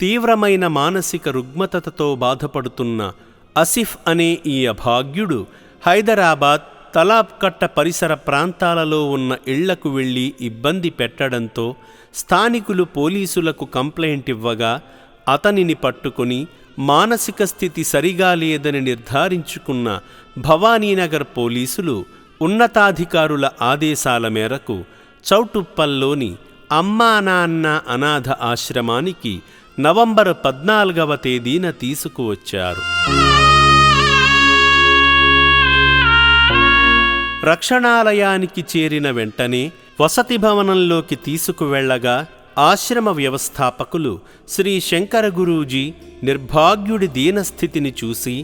తీవ్రమైన మానసిక రుగ్మతతో బాధపడుతున్న ఆసిఫ్ అనే ఈ అభాగ్యుడు హైదరాబాద్ తలాబ్కట్ట పరిసర ప్రాంతాలలో ఉన్న ఇళ్లకు వెళ్లి ఇబ్బంది పెట్టడంతో స్థానికులు పోలీసులకు కంప్లైంట్ ఇవ్వగా అతనిని పట్టుకుని మానసిక స్థితి సరిగా లేదని నిర్ధారించుకున్న భవానీనగర్ పోలీసులు ఉన్నతాధికారుల ఆదేశాల మేరకు చౌటుప్పల్లోని అమ్మా నాన్న అనాథ ఆశ్రమానికి నవంబర్ 14వ తేదీన తీసుకువచ్చారు. రక్షణాలయానికి చేరిన వెంటనే వసతి భవనంలోకి తీసుకువెళ్లగా ఆశ్రమ వ్యవస్థాపకులు శ్రీ శంకర గురూజీ నిర్భాగ్యుడి దీనస్థితిని చూసి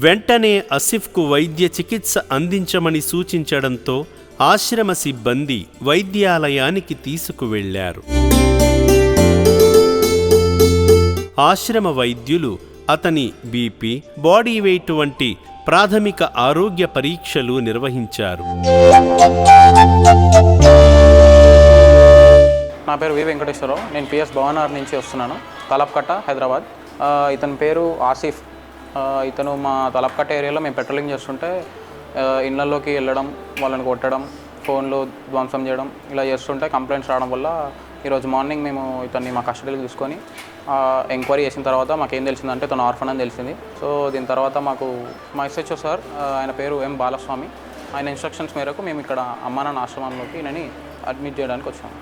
వెంటనే ఆసిఫ్కు వైద్య చికిత్స అందించమని సూచించడంతో ఆశ్రమ సిబ్బంది వైద్యాలయానికి తీసుకువెళ్లారు. ఆశ్రమ వైద్యులు అతని బీపీ, బాడీ వెయిట్ వంటి ప్రాథమిక ఆరోగ్య పరీక్షలు నిర్వహించారు. నా పేరు వి వెంకటేశ్వరరావు. నేను పిఎస్ భవనార్ నుంచి వస్తున్నాను, తలాబ్కట్ట, హైదరాబాద్. ఇతని పేరు ఆసిఫ్. ఇతను మా తలాబ్కట్ట ఏరియాలో మేము పెట్రోలింగ్ చేస్తుంటే ఇళ్లలోకి వెళ్ళడం, వాళ్ళని కొట్టడం, ఫోన్లు ధ్వంసం చేయడం ఇలా చేస్తుంటే కంప్లైంట్స్ రావడం వల్ల ఈరోజు మార్నింగ్ మేము ఇతన్ని మా కస్టడీకి తీసుకొని ఎంక్వైరీ చేసిన తర్వాత మాకేం తెలిసిందంటే తను ఆర్ఫన్ అని తెలిసింది. సో దీని తర్వాత మాకు మా ఎస్హెచ్ఓ సార్, ఆయన పేరు ఎం బాలస్వామి, ఆయన ఇన్స్ట్రక్షన్స్ మేరకు మేము ఇక్కడ అమ్మా నాన్న ఆశ్రమంలోకి నేను అడ్మిట్ చేయడానికి వచ్చాము.